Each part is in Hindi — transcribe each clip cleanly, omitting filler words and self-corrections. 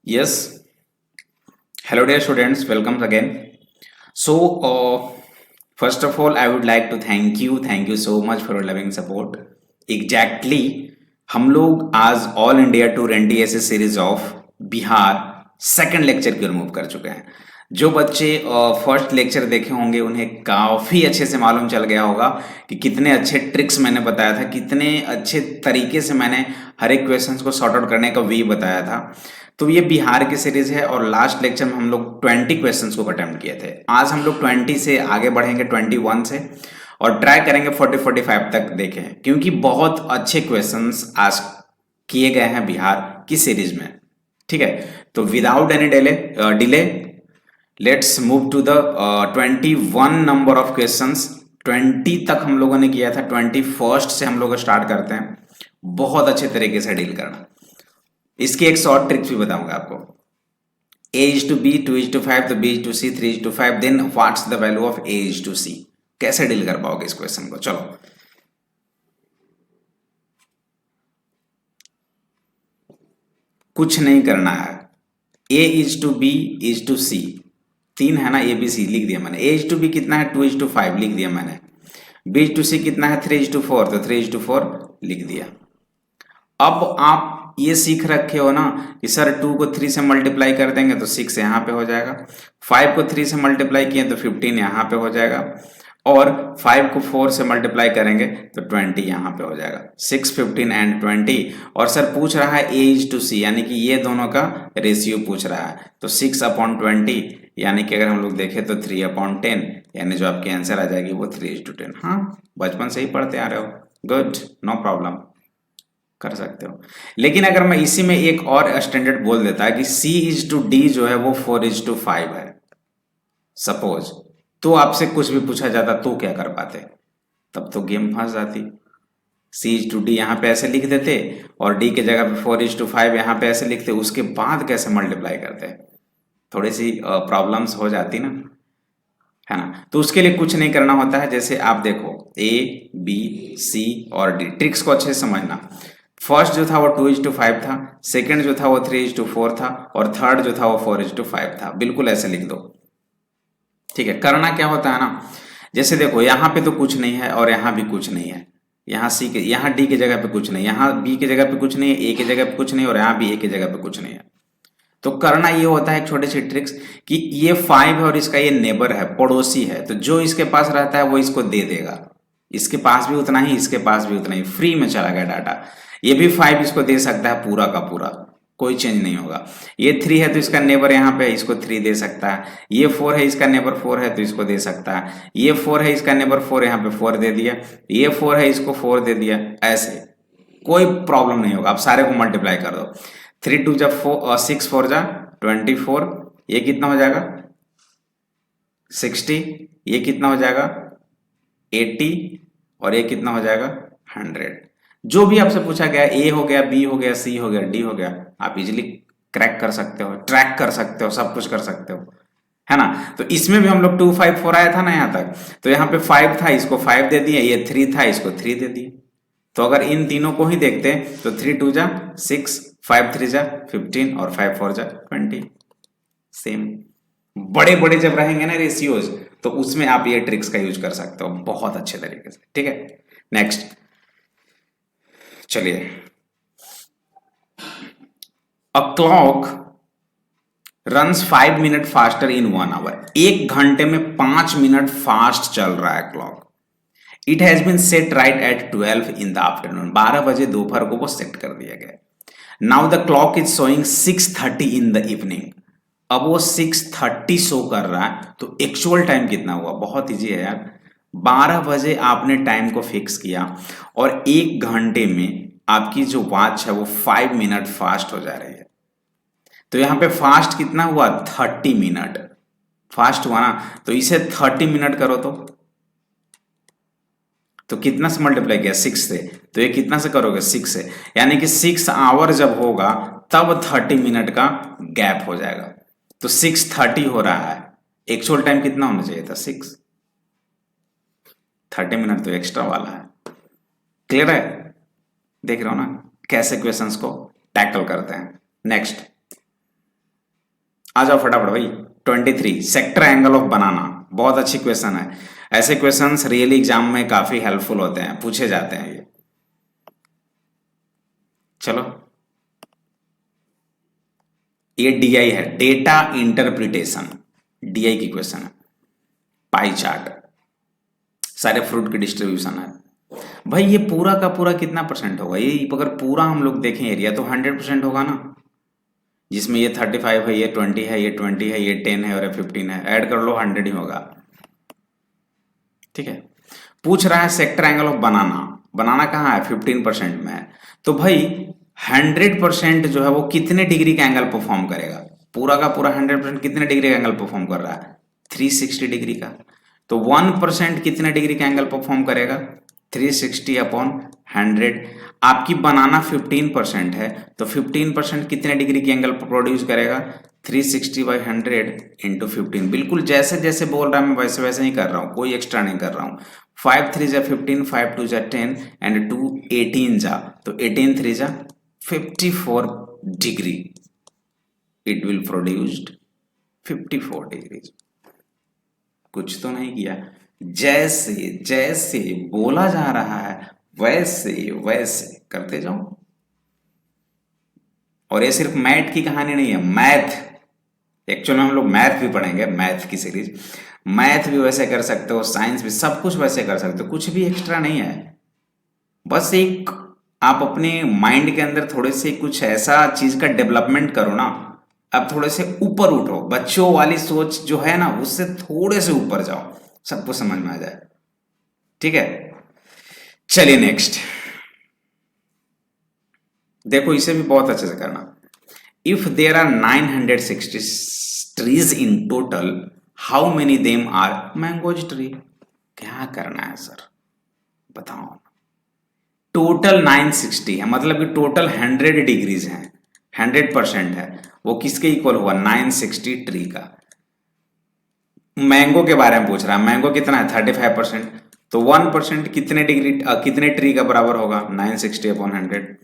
Yes. Hello, dear students. Welcome again. So, first of all, I would like to thank you. Thank you so much for your loving support. Exactly, हम लोग आज all India tour NDSA series of Bihar second lecture की ओर मूव कर चुके हैं। जो बच्चे फर्स्ट लेक्चर देखे होंगे उन्हें काफ़ी अच्छे से मालूम चल गया होगा कि कितने अच्छे ट्रिक्स मैंने बताया था, कितने अच्छे तरीके से मैंने हर एक क्वेश्चंस को सॉर्ट आउट करने का वे बताया था। तो ये बिहार की सीरीज है और लास्ट लेक्चर में हम लोग 20 क्वेश्चंस को अटेम्प्ट किए थे। आज हम लोग 20 से आगे बढ़ेंगे 21 से और ट्राई करेंगे 40-45 तक देखें, क्योंकि बहुत अच्छे क्वेश्चंस आज किए गए हैं बिहार की सीरीज में। ठीक है, तो without any delay let's move to the 21 number of questions. 20 तक हम लोगों ने किया था, 21st से हम लोग स्टार्ट करते हैं। बहुत अच्छे तरीके से डील करना। इसकी एक शॉर्ट ट्रिक्स भी बताऊंगा आपको। a is to b, 2 is to 5, तो b is to c, 3 is to 5, then what's the value of a is to c। कैसे डील कर पाओगे इस क्वेश्चन को? चलो, कुछ नहीं करना है। a is to b is to c, तीन है ना, a b c लिख दिया मैंने। a is to b कितना है? 2 is to 5 लिख दिया मैंने। b is to c कितना है? 3 is to 4, तो 3 is to 4 लिख दिया। अब आप ये सीख रखे हो ना कि सर 2 को 3 से मल्टीप्लाई कर देंगे तो 6 यहाँ पे हो जाएगा, 5 को 3 से मल्टीप्लाई किए तो 15 यहाँ पे हो जाएगा, और 5 को 4 से मल्टीप्लाई करेंगे तो 20 यहाँ पे हो जाएगा। 6, 15 एंड 20। और सर पूछ रहा है a is to c, यानी कि ये दोनों का रेशियो पूछ रहा है। तो 6/20, यानी कि अगर हम लोग देखें तो 3/10, यानी जो आपकी आंसर आ जाएगी वो 3:10। हाँ, बचपन से ही पढ़ते आ रहे हो, गुड, नो प्रॉब्लम, कर सकते हो। लेकिन अगर मैं इसी में एक और स्टैंडर्ड बोल देता कि C is to D जो है वो 4 is to 5 है सपोज, तो आपसे कुछ भी पूछा जाता तो क्या कर पाते? तब तो गेम फंस जाती। C is to D यहाँ पे ऐसे लिख देते और D के जगह पे 4 is to 5 यहाँ पे ऐसे लिखते, उसके बाद कैसे मल्टीप्लाई करते? थोड़ी सी प्रॉब्लम्स हो जाती ना, है ना। तो उसके लिए कुछ नहीं करना होता है। जैसे आप देखो A, B, C और D, ट्रिक्स को अच्छे से समझना। फर्स्ट जो था वो 2:5 था, सेकंड जो था वो 3:4 था, और थर्ड जो था वो 4:5 था। बिल्कुल ऐसे लिख दो। ठीक है, करना क्या होता है ना, जैसे देखो यहाँ पे तो कुछ नहीं है और यहाँ भी कुछ नहीं है, यहाँ सी के यहाँ डी की जगह पे कुछ नहीं, यहाँ बी की जगह पे कुछ नहीं है, ए की जगह पे कुछ नहीं, और यहाँ भी ए की जगह पे कुछ नहीं है। तो करना ये होता है एक छोटी सी ट्रिक्स कि ये 5 है और इसका ये नेबर है, पड़ोसी है, तो जो इसके पास रहता है वो इसको दे देगा। इसके पास भी उतना ही, इसके पास भी उतना ही, फ्री में चला गया डाटा। ये भी 5 इसको दे सकता है पूरा का पूरा, कोई चेंज नहीं होगा। ये 3 है तो इसका नेबर यहाँ पे इसको 3 दे सकता है। ये 4 है, इसका नेबर 4 है तो इसको दे सकता है। ये 4 है, इसका नेबर 4, यहाँ पे 4 दे दिया। ये 4 है, इसको 4 दे दिया। ऐसे कोई प्रॉब्लम नहीं होगा। आप सारे को मल्टीप्लाई कर दो। 3 2 जा 4, 6 4 जा 24, ये कितना हो जाएगा? 60, ये कितना हो जाएगा? 80, और ये कितना हो जाएगा? 100। जो भी आपसे पूछा गया, ए हो गया, बी हो गया, सी हो गया, डी हो गया, आप इजिली क्रैक कर सकते हो, ट्रैक कर सकते हो, सब कुछ कर सकते हो, है ना। तो इसमें भी हम लोग 2 5 4 आया था ना यहाँ तक, तो यहाँ पे 5 था, इसको 5 दे दिए, ये 3 था, इसको 3 दे दिए। तो अगर इन तीनों को ही देखते तो 3 2 जा 6, 5 3 जा 15, और 5 4 जा 20। सेम बड़े बड़े जब रहेंगे ना रेशियोज, तो उसमें आप ये ट्रिक्स का यूज कर सकते हो बहुत अच्छे तरीके से। ठीक है, नेक्स्ट चलिए। A clock runs 5 minute faster in 1 hour, 1 घंटे में 5 मिनट फास्ट चल रहा है clock. It has been set right at 12 in the afternoon, 12 बजे दोपहर को वो सेट कर दिया गया। Now the clock is showing 6:30 in the evening. अब वो 6:30 शो कर रहा है, तो एक्चुअल टाइम कितना हुआ? बहुत इजी है यार। 12 बजे आपने टाइम को फिक्स किया और 1 घंटे में आपकी जो वॉच है वो 5 मिनट फास्ट हो जा रही है। तो यहां पे फास्ट कितना हुआ? 30 मिनट फास्ट हुआ ना। तो इसे 30 मिनट करो तो कितना से मल्टीप्लाई किया? 6 से। तो ये कितना से करोगे? 6 से, यानी कि 6 आवर जब होगा तब 30 मिनट का गैप हो जाएगा। तो 6:30 हो रहा है, एक्चुअल टाइम कितना होना चाहिए था? 6। 30 मिनट तो एक्स्ट्रा वाला है। क्लियर है? देख रहे हो ना कैसे क्वेश्चंस को टैकल करते हैं। नेक्स्ट, आ जाओ फटाफट भाई। 23 सेक्टर एंगल ऑफ बनाना, बहुत अच्छी क्वेश्चन है। ऐसे क्वेश्चंस रियली एग्जाम में काफी हेल्पफुल होते हैं, पूछे जाते हैं ये। चलो, ये डीआई है, डेटा इंटरप्रिटेशन, डीआई की क्वेश्चन है। पाई चार्ट, सारे फ्रूट की डिस्ट्रीब्यूशन है। भाई ये पूरा का पूरा कितना परसेंट होगा, ये अगर पूरा हम लोग देखें एरिया तो 100% होगा ना, जिसमें ये 35 है, ये 20 है, ये 20 है, ये 10 है और ये 15 है, ऐड कर लो 100 ही होगा। ठीक है, पूछ रहा है सेक्टर एंगल ऑफ बनाना, बनाना कहाँ है, 15% में है। तो भाई 100% जो है वो कितने डिग्री का एंगल परफॉर्म करेगा, पूरा का पूरा 100% कितने डिग्री का एंगल परफॉर्म कर रहा है, 360 डिग्री का। तो 1% कितने डिग्री का एंगल परफॉर्म करेगा, 360 अपॉन 100। आपकी बनाना 15% है, तो 15% कितने डिग्री की एंगल प्रोड्यूस करेगा, 360/100 इंटू 15। बिल्कुल जैसे जैसे बोल रहा है मैं वैसे वैसे ही कर रहा हूँ, कोई एक्स्ट्रा नहीं कर रहा हूँ। 5 3 जा 15, 5 2 जा 10 एंड 2 18 जा, तो 18 3 जा 54 degree, it will produced 54 degree. कुछ तो नहीं किया, जैसे जैसे बोला जा रहा है वैसे वैसे करते जाओ। और ये सिर्फ मैथ की कहानी नहीं है, मैथ एक्चुअली हम लोग मैथ भी पढ़ेंगे, मैथ की सीरीज। मैथ भी वैसे कर सकते हो, साइंस भी, सब कुछ वैसे कर सकते हो, कुछ भी एक्स्ट्रा नहीं है। बस एक आप अपने माइंड के अंदर थोड़े से कुछ ऐसा चीज का डेवलपमेंट करो ना, अब थोड़े से ऊपर उठो, बच्चों वाली सोच जो है ना उससे थोड़े से ऊपर जाओ, सबको समझ में आ जाए। ठीक है, चलिए नेक्स्ट देखो, इसे भी बहुत अच्छे से करना। If there are 960 trees in total, how many them are mangoes tree. क्या करना है सर, बताओ। टोटल 960 है, मतलब कि टोटल 100 डिग्रीज हैं, 100% है, वो किसके इक्वल हुआ, 960 ट्री का। मैंगो के बारे में पूछ रहा है, मैंगो कितना है, 35%, तो 1% कितने डिग्री कितने ट्री का बराबर होगा, 960/100।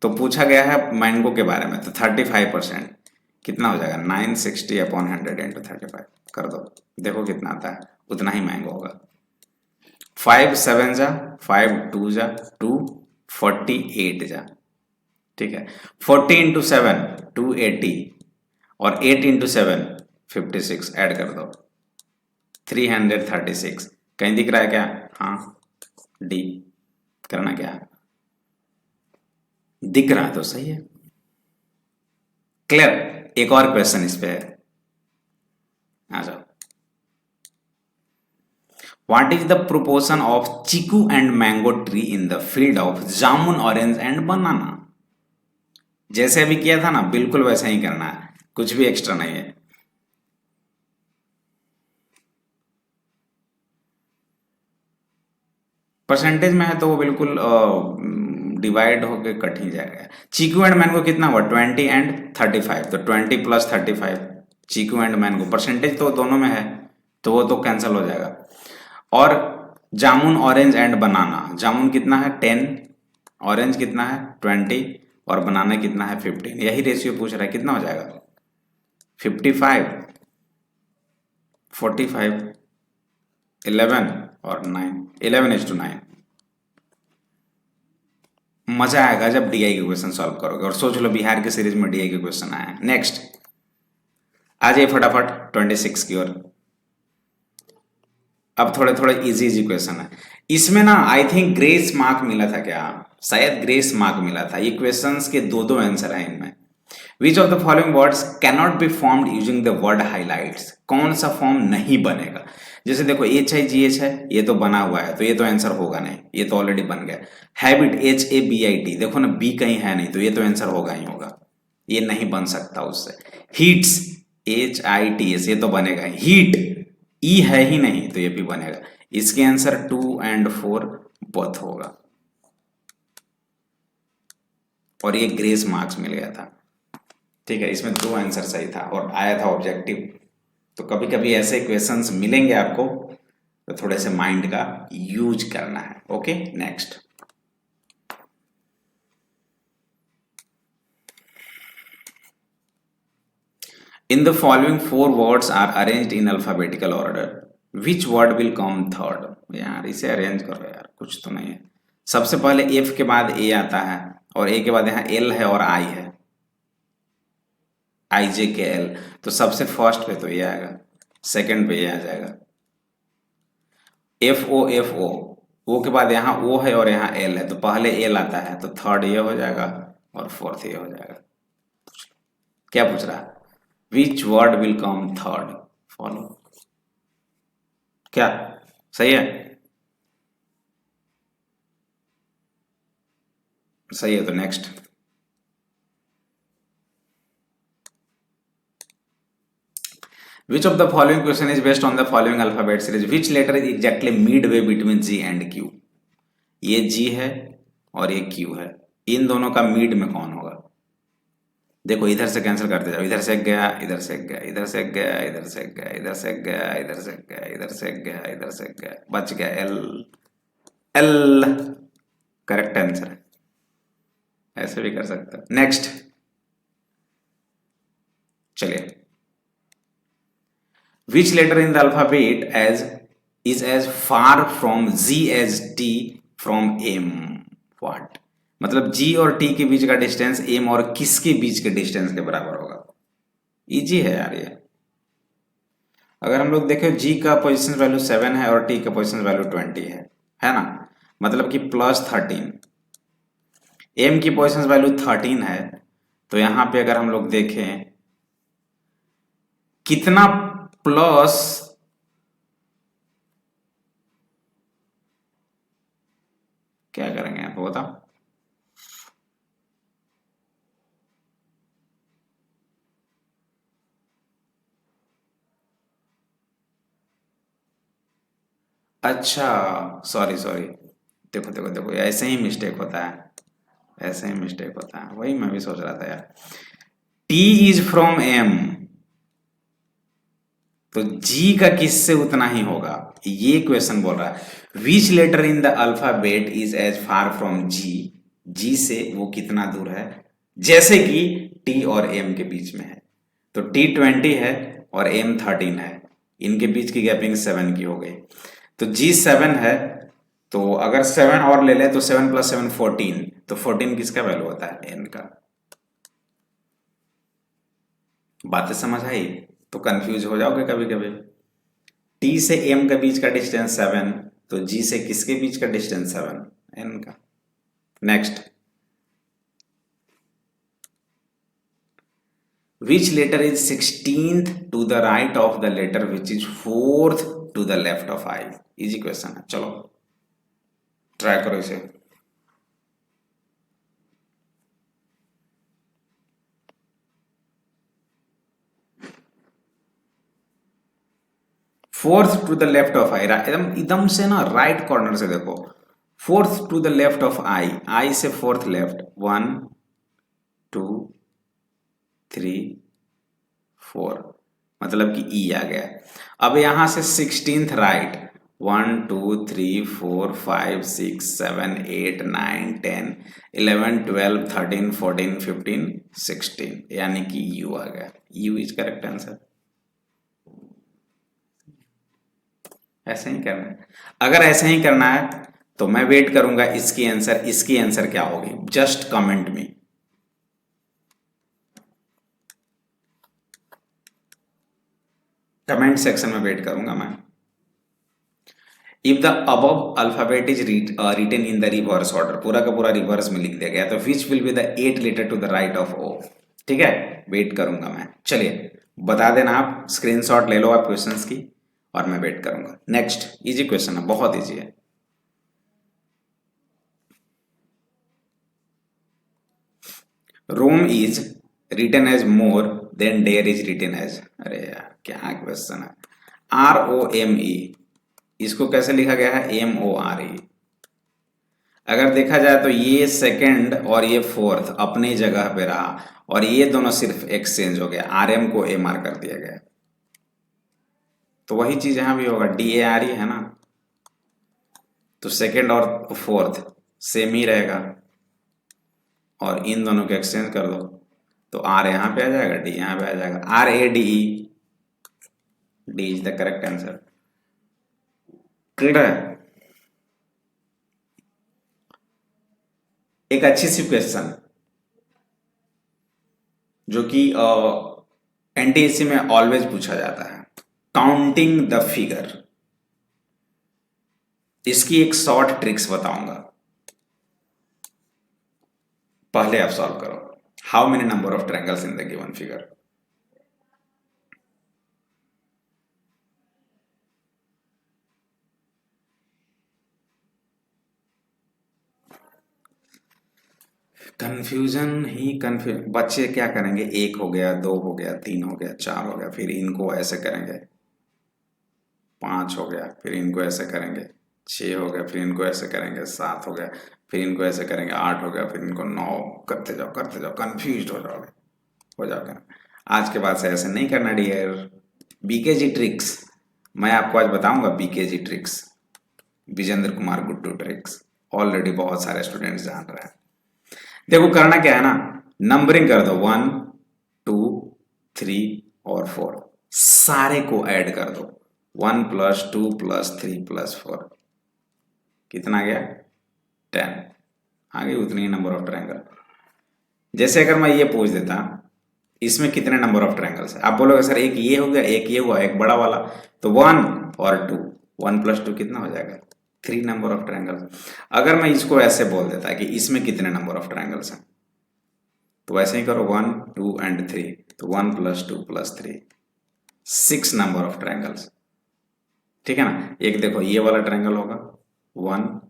तो पूछा गया है मैंगो के बारे में, तो 35% कितना हो जाएगा, 960/100 इंटू 35 कर दो, देखो कितना आता है, उतना ही मैंगो होगा। 5 7 जा 5 2 जा 2 48 जा, ठीक है। 40 इंटू 7 280 और 8 इंटू 7 56, ऐड कर दो 336। कहीं दिख रहा है क्या, हाँ डी, करना क्या है, दिख रहा है तो सही है। क्लियर, एक और क्वेश्चन इस पे है, आ जाओ। What is the proportion of chiku and mango tree in the field of jamun, orange and banana. जैसे अभी किया था ना, बिल्कुल वैसा ही करना है, कुछ भी एक्स्ट्रा नहीं है। परसेंटेज में है तो वो बिल्कुल डिवाइड होके कट ही जाएगा। चीकू एंड मैंगो कितना हुआ, 20 एंड 35, तो 20 plus 35, chikoo and mango percentage तो दोनों में है, तो वो तो कैंसिल हो जाएगा। और जामुन, ऑरेंज एंड बनाना, जामुन कितना है 10, ऑरेंज कितना है 20 और बनाना कितना है 15, यही रेशियो पूछ रहा है, कितना हो जाएगा 55 45 11 और 9, 11:9। मजा आएगा जब डीआई के क्वेश्चन सॉल्व करोगे, और सोच लो बिहार के सीरीज में डीआई के क्वेश्चन आए हैं। नेक्स्ट आ जाइए फटाफट 26 की ओर। अब थोड़े थोड़े इजी इजी क्वेश्चन है इसमें ना, आई थिंक ग्रेस मार्क मिला था क्या, शायद ग्रेस मार्क मिला था। ये क्वेश्चंस के दो दो आंसर हैं इनमें। Which of the following words can not be formed using the word highlights, कौन सा फॉर्म नहीं बनेगा। जैसे देखो HIGH है, ये तो बना हुआ है, तो ये तो आंसर होगा नहीं, ये तो ऑलरेडी बन गया। हैबिट HABIT, देखो ना बी कहीं है नहीं, तो ये तो आंसर होगा ही होगा, ये नहीं बन सकता उससे। हीट्स HITS, ये तो बनेगा ही। हीट ई है ही नहीं, तो ये भी बनेगा। इसके आंसर 2 एंड 4 बोथ होगा, और ये ग्रेस मार्क्स मिल गया था। ठीक है, इसमें 2 आंसर सही था और आया था ऑब्जेक्टिव। तो कभी कभी ऐसे क्वेश्चंस मिलेंगे आपको, तो थोड़े से माइंड का यूज करना है। Okay next, in the following 4 words are arranged in alphabetical order, which word will come third. यार इसे अरेंज करो यार, कुछ तो नहीं है। सबसे पहले एफ के बाद ए आता है, और ए के बाद यहाँ एल है और आई है, आई जे के एल। तो सबसे फर्स्ट पे तो ये आएगा, सेकंड पे ये आ जाएगा एफ ओ, ओ के बाद यहाँ ओ है और यहाँ एल है, तो पहले एल आता है, तो थर्ड ये हो जाएगा और फोर्थ ये हो जाएगा। क्या पूछ रहा है? विच word will come third, follow. क्या सही है? सही है, तो next. Which of the following question is based on the following alphabet series? Which letter is exactly midway between G and Q? ये G है और ये Q है, इन दोनों का मिड में कौन होगा? देखो इधर से कैंसिल करते जाओ, इधर से गया, इधर से गया, इधर से गया, इधर से गया, इधर से गया, इधर से गया, इधर से गया, इधर से गया, बच गया एल। एल करेक्ट आंसर है, ऐसे भी कर सकते हो। नेक्स्ट चलिए, which letter in the alphabet as is as far from Z as T from M? What? मतलब G और T के बीच का डिस्टेंस M और किसके बीच के डिस्टेंस के बराबर होगा? इजी है यार ये। अगर हम लोग देखें G का पोजीशन वैल्यू 7 है और T का पोजीशन वैल्यू 20 है ना, मतलब कि +13। M की पोजीशन वैल्यू 13 है, तो यहां पे अगर हम लोग देखें कितना प्लस, क्या करेंगे आपको बताओ? अच्छा सॉरी सॉरी, देखो देखो देखो, ऐसे ही मिस्टेक होता है, ऐसे ही मिस्टेक होता है, वही मैं भी सोच रहा था यार। T इज फ्रॉम M, तो G का किससे उतना ही होगा, ये क्वेश्चन बोल रहा है। Which letter in the alphabet is as far from G, G से वो कितना दूर है, जैसे कि T और M के बीच में है, तो T 20 है और M 13 है, इनके बीच की गैपिंग 7 की हो गई, तो G 7 है, तो अगर 7 और ले ले तो 7 + 7 14, तो 14 किसका वैल्यू होता है? N का। बातें समझ आई? तो कंफ्यूज हो जाओगे कभी कभी। T से M के बीच का डिस्टेंस 7, तो G से किसके बीच का डिस्टेंस 7? N का। Next, which letter is 16th to the right of the letter which is 4th to the left of I? Easy question है, चलो ट्राई करो इसे। Fourth to the left of I, एकदम एकदम से ना राइट कॉर्नर से देखो, fourth to the left of I, I से फोर्थ लेफ्ट, 1 2 3 4, मतलब कि ई आ गया। अब यहां से 16th राइट, 1 2 3 4 5 6 7 8 9 10 11 12 13 14 15 16, यानी कि यू आ गया। You is correct answer. ऐसे ही करना है, अगर ऐसे ही करना है तो मैं वेट करूंगा इसकी आंसर क्या होगी, just comment me. Comment section में वेट करूंगा मैं। If the above alphabet is written in the reverse order, पूरा का पूरा रिवर्स में लिख दिया गया, तो which will be the 8 letter to the right of O. ठीक है, वेट करूंगा मैं। चलिए बता देना, आप स्क्रीनशॉट ले लो आप क्वेश्चंस की, और मैं वेट करूंगा। नेक्स्ट इजी क्वेश्चन है, बहुत इजी है। Rome is written as more than dare is written as, अरे यार क्या क्वेश्चन है। ROME, इसको कैसे लिखा गया है? MORE। अगर देखा जाए तो ये सेकंड और ये फोर्थ अपनी जगह पे रहा, और ये दोनों सिर्फ एक्सचेंज हो गया, RM को MR कर दिया गया, तो वही चीज यहां भी होगा, DARE है ना, तो सेकंड और फोर्थ सेम ही रहेगा, और इन दोनों को एक्सचेंज कर दो, तो आर यहाँ पे आ जाएगा, डी यहाँ पे आ जाएगा, R A D E, D is the correct answer. Clear है? एक अच्छी सी क्वेश्चन जो कि एनटीएससी में ऑलवेज पूछा जाता है, काउंटिंग द फिगर। इसकी एक शॉर्ट ट्रिक्स बताऊंगा, पहले आप सॉल्व करो। How many number of triangles in the given figure? Confusion he confuse. बच्चे क्या करेंगे, एक हो गया, दो हो गया, तीन हो गया, चार हो गया, फिर इनको ऐसे करेंगे, पांच हो गया, फिर इनको ऐसे करेंगे, छह हो गया, फिर इनको ऐसे करेंगे, सात हो गया, फिर इनको ऐसे करेंगे, आठ हो गया, फिर इनको नौ, करते जाओ, कंफ्यूज हो जाओगे। आज के बाद से ऐसे नहीं करना डियर। बीकेजी ट्रिक्स मैं आपको आज बताऊंगा, BKG tricks, Vijendra Kumar Guddu tricks, already बहुत सारे स्टूडेंट्स जान रहे हैं। देखो करना क्या है ना, नंबरिंग कर दो, 1 2 3 और 4, सारे को ऐड कर दो, 1 + 2 + 3 + 4 कितना गया, 10 आ गई, उतनी नंबर ऑफ ट्रायंगल। जैसे अगर मैं ये पूछ देता इसमें कितने नंबर ऑफ ट्रायंगल्स है, आप बोलोगे सर एक ये हो गया, एक ये हुआ, एक बड़ा वाला, तो 1 और 2, 1 + 2 कितना हो जाएगा, 3 नंबर ऑफ ट्रायंगल्स। अगर मैं इसको ऐसे बोल देता कि इसमें कितने नंबर ऑफ ट्रायंगल्स हैं, तो वैसे ही करो, 1 2 एंड 3, तो 1 + 2 + 3, 6 नंबर ऑफ ट्रायंगल्स। ठीक है ना? एक देखो ये वाला ट्रायंगल होगा 1,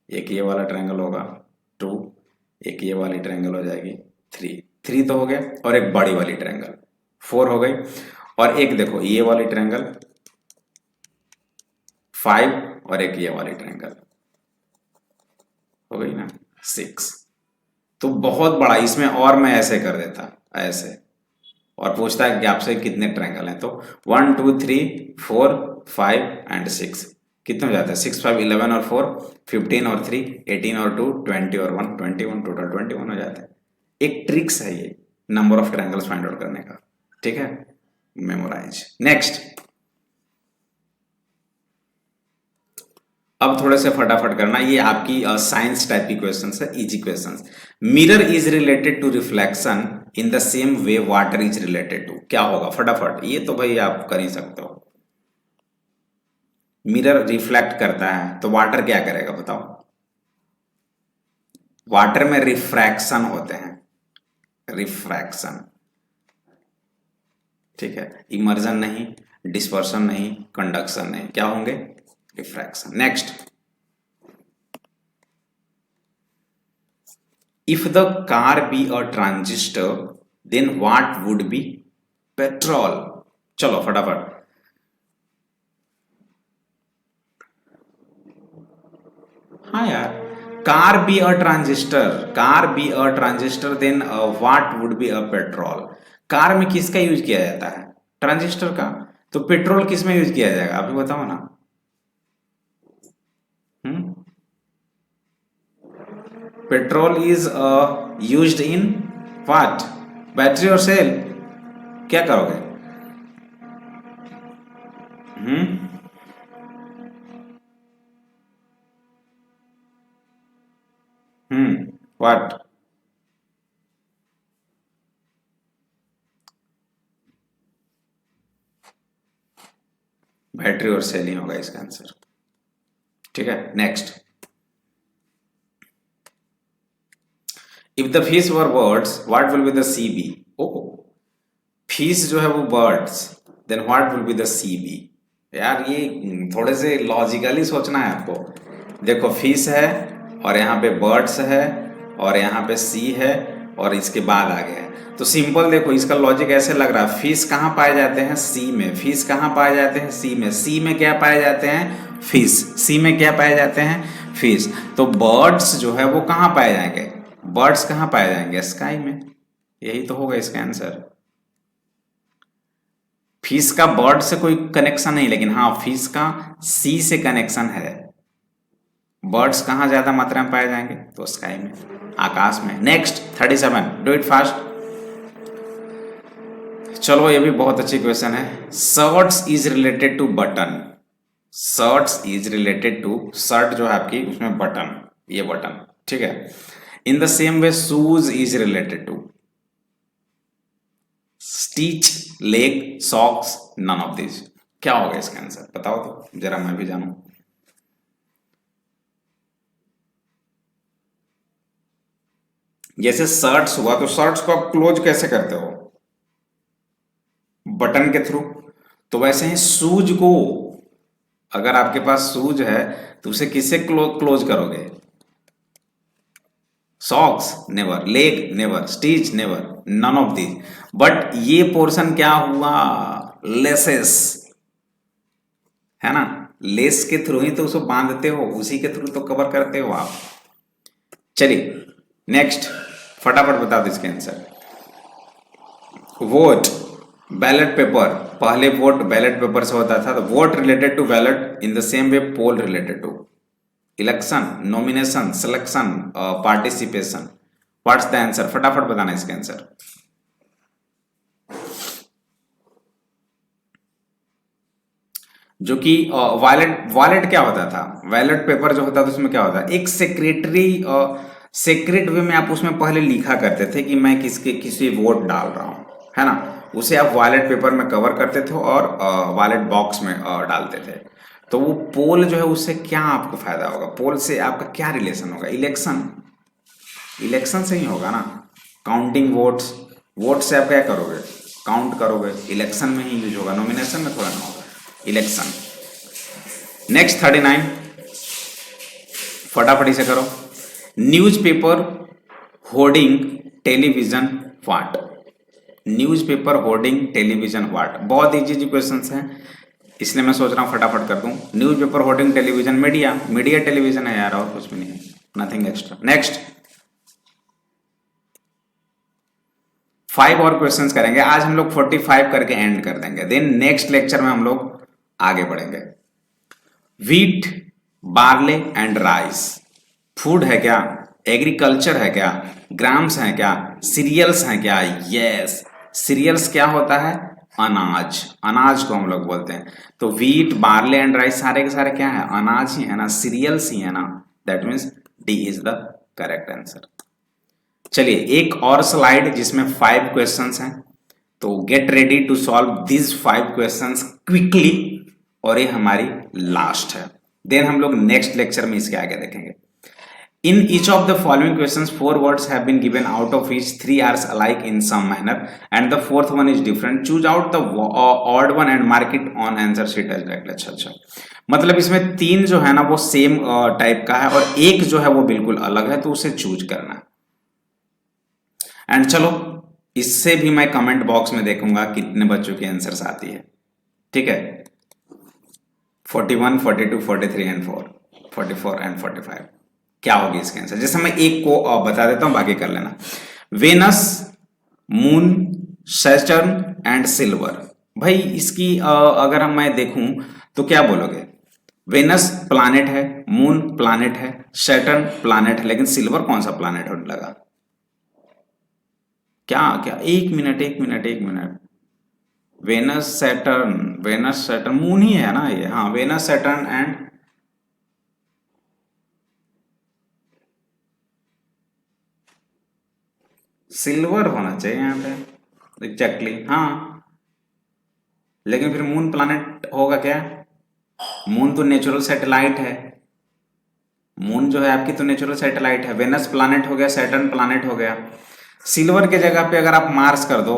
एक ये वाला ट्रायंगल होगा 2, एक ये वाली ट्रायंगल हो जाएगी 3 तो हो गया, और एक बड़ी वाली ट्रायंगल 4 हो गई, और एक देखो ये वाली ट्रायंगल 5, और एक ये वाली ट्रायंगल हो गई ना 6। तो बहुत बड़ा, इसमें और मैं ऐसे कर देता ऐसे, और पूछता है कि आपसे कितने ट्रायंगल हैं, तो 1 2 3 4 5 एंड 6 कितने हो जाते हैं, 6 5 11 और 4 15 और 3 18 और 2 20 और 1 21, टोटल 21 हो जाते हैं। एक ट्रिक्स है ये number of triangles find out करने का, ठीक है, मेमोराइज। नेक्स्ट, अब थोड़े से फटाफट करना, ये आपकी साइंस टाइप की क्वेश्चंस है, easy questions. Mirror is related to reflection in the same way water is related to, क्या होगा फटाफट, ये तो भाई आप कर ही सकते हो। मिरर रिफ्लेक्ट करता है तो वाटर क्या करेगा बताओ, वाटर में रिफ्रैक्शन होते हैं, रिफ्रैक्शन, ठीक है, इमर्जन नहीं, डिस्पर्शन नहीं, कंडक्शन नहीं, क्या होंगे, refraction. Next, if the car be a transistor then what would be petrol? चलो फटाफट, हाँ यार, car be a transistor then what would be a petrol. Car में किसका यूज किया जाता है, ट्रांजिस्टर का, तो पेट्रोल किस में यूज किया जाएगा, आप बताओ ना। Petrol is used in what, battery और सेल, क्या करोगे, व्हाट, बैटरी और सेल ही होगा इसका आंसर, ठीक है। Next, if the fish were birds what will be the sea be. Oh, fish जो है वो birds, then what will be the sea be. यार ये थोड़े से लॉजिकली सोचना है आपको। देखो फिश है, और यहाँ पे बर्ड्स है, और यहाँ पे सी है, और इसके बाद आ गया है, तो सिंपल देखो इसका लॉजिक ऐसे लग रहा है, फिश कहाँ पाए जाते हैं, सी में, फिश कहाँ पाए जाते हैं, सी में, सी में क्या पाए जाते हैं, फिश, सी में क्या पाए जाते हैं, फिश, तो बर्ड्स जो है वो कहाँ पाए जाएंगे, बर्ड्स कहाँ पाए जाएंगे, स्काई में, यही तो होगा इसका आंसर। फिश का बर्ड से कोई कनेक्शन नहीं, लेकिन हाँ फिश का सी से कनेक्शन है। बर्ड्स कहाँ ज्यादा मात्रा में पाए जाएंगे, तो स्काई में, आकाश में। Next 37, do it fast. चलो ये भी बहुत अच्छी क्वेश्चन है। Shirts is related to button. Shirts is related to, shirt जो है आपकी उसमें बटन, ये बटन, ठीक है। In the same way shoes is related to stitch, leg, socks, none of this. क्या होगा इसका आंसर बताओ तो जरा, मैं भी जानूं। जैसे शर्ट्स हुआ तो शर्ट्स को आप क्लोज कैसे करते हो? बटन के थ्रू। तो वैसे ही शूज को, अगर आपके पास शूज है तो उसे किससे क्लोज करोगे? Socks never, leg never, stitch never, none of this. But ये पोर्शन क्या हुआ? लेसेस, है ना। लेस के थ्रू ही तो उसको बांधते हो, उसी के थ्रू तो कवर करते हो आप। चलिए नेक्स्ट, फटाफट बता दो इसके आंसर। वोट, बैलेट पेपर, पहले वोट बैलेट पेपर से होता था, तो vote related to ballot in the same way poll related to election, nomination, selection, participation. What's the answer? फटाफट बताना इसके आंसर। जो कि वॉलेट, वॉलेट क्या होता था? वॉलेट पेपर जो होता था उसमें क्या होता है? एक सेक्रेटरी, सेक्रेट वे में आप उसमें पहले लिखा करते थे कि मैं किसके किसी वोट डाल रहा हूं, है ना। उसे आप वॉलेट पेपर में कवर करते थे और वॉलेट बॉक्स में डालते थे। तो वो पोल जो है उससे क्या आपको फायदा होगा? पोल से आपका क्या रिलेशन होगा? इलेक्शन, इलेक्शन से ही होगा ना। काउंटिंग वोट्स, वोट से आप क्या करोगे? काउंट करोगे, इलेक्शन में ही यूज होगा, नॉमिनेशन में थोड़ा ना होगा, इलेक्शन। नेक्स्ट 39, फटाफट इसे करो। Newspaper, hoarding, television, what? Newspaper, hoarding, television, what? बहुत इजी इजी क्वेश्चन हैं, इसलिए मैं सोच रहा हूं फटाफट कर दूं। Newspaper, hoarding, television, media, media television है यार, और कुछ भी नहीं है, नथिंग एक्स्ट्रा। नेक्स्ट 5 और क्वेश्चंस करेंगे आज हम लोग, 45 करके एंड कर देंगे, देन नेक्स्ट लेक्चर में हम लोग आगे बढ़ेंगे। Wheat, barley and rice food है क्या? एग्रीकल्चर है क्या? ग्राम्स है क्या? सीरियल्स है क्या? यस, सीरियल्स क्या होता है? अनाज, अनाज को हम लोग बोलते हैं। तो व्हीट, बार्ले एंड राइस सारे के सारे क्या है? अनाज ही है ना, सीरियल्स ही है ना। That means D is the correct answer. चलिए एक और स्लाइड जिसमें 5 क्वेश्चंस हैं, तो get ready to solve this 5 questions quickly, और ये हमारी लास्ट है। देन हम लोग नेक्स्ट लेक्चर में इसके आगे देखेंगे। In each of the following questions, 4 words have been given, out of which 3 are alike in some manner and the 4th one is different. Choose out the odd one and mark it on answer sheet as directly. अच्छा, मतलब इसमें 3 जो है ना वो सेम टाइप का है और एक जो है वो बिल्कुल अलग है, तो उसे चूज करना। एंड चलो इससे भी मैं कमेंट बॉक्स में देखूंगा कितने बच्चों की आंसर्स आती है, ठीक है। 41, 42, 43 एंड 4, 44 एंड 45 क्या होगी इसके आंसर? जैसे मैं एक को बता देता हूं, बाकी कर लेना। Venus, moon, Saturn and silver. भाई इसकी अगर हम मैं देखूं तो क्या बोलोगे? वेनस प्लैनेट है, मून प्लैनेट है, सैटर्न प्लैनेट है, लेकिन सिल्वर कौन सा प्लैनेट होने लगा? क्या क्या? एक मिनट एक मिनट एक minute, Venus Saturn, Venus Saturn, moon ही है ना ये। हाँ, वेनस सैटर्न एंड सिल्वर होना चाहिए यहाँ पे एग्जैक्टली। हाँ, लेकिन फिर मून प्लैनेट होगा क्या? मून तो नेचुरल सैटेलाइट है, मून जो है आपकी तो नेचुरल सैटेलाइट है। वेनस प्लैनेट हो गया, सैटर्न प्लैनेट हो गया। सिल्वर के जगह पे अगर आप मार्स कर दो,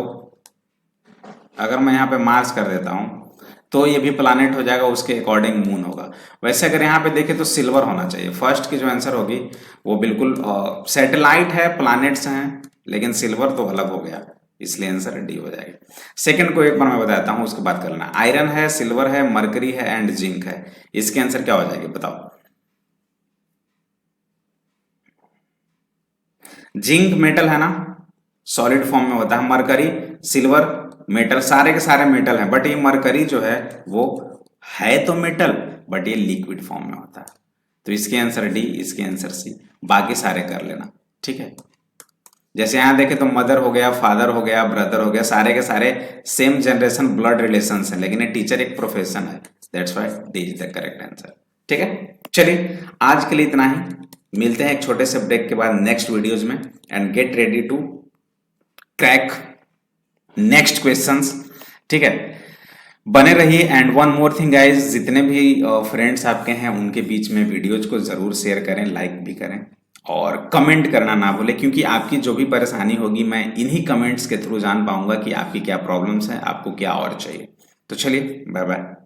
अगर मैं यहाँ पे मार्स कर देता हूँ तो ये भी प्लैनेट हो जाएगा, उसके अकॉर्डिंग मून होगा। वैसे अगर यहाँ पे देखें तो सिल्वर होना चाहिए। फर्स्ट की जो आंसर होगी वो बिल्कुल सैटेलाइट है, प्लैनेट्स हैं, लेकिन सिल्वर तो अलग हो गया, इसलिए आंसर डी हो जाएगी। सेकंड को एक बार मैं बताता हूँ, उसके बाद कर लेना। आयरन है, सिल्वर है, मरकरी है एंड जिंक है, इसके आंसर क्या हो जाएगी बताओ? जिंक मेटल है ना, सॉलिड फॉर्म में होता है। मरकरी, सिल्वर मेटल, सारे के सारे मेटल हैं, बट ये मरकरी जो है वो है तो मेटल, बट ये लिक्विड फॉर्म में होता है। तो इसके आंसर डी, इसके आंसर सी, बाकी सारे कर लेना, ठीक है। जैसे यहाँ देखें तो मदर हो गया, फादर हो गया, ब्रदर हो गया, सारे के सारे सेम जनरेशन ब्लड रिलेशन है, लेकिन ये टीचर एक प्रोफेशन है। That's why this is the correct answer. ठीक है, चलिए आज के लिए इतना ही। मिलते हैं एक छोटे से ब्रेक के बाद नेक्स्ट वीडियोज में, and get ready to crack next questions. ठीक है, बने रहिए। And one more thing guys, जितने भी फ्रेंड्स आपके हैं उनके बीच में वीडियोज को जरूर शेयर करें, लाइक भी करें और कमेंट करना ना भूलें, क्योंकि आपकी जो भी परेशानी होगी मैं इन्हीं कमेंट्स के थ्रू जान पाऊंगा कि आपकी क्या प्रॉब्लम्स हैं, आपको क्या और चाहिए। तो चलिए, बाय बाय।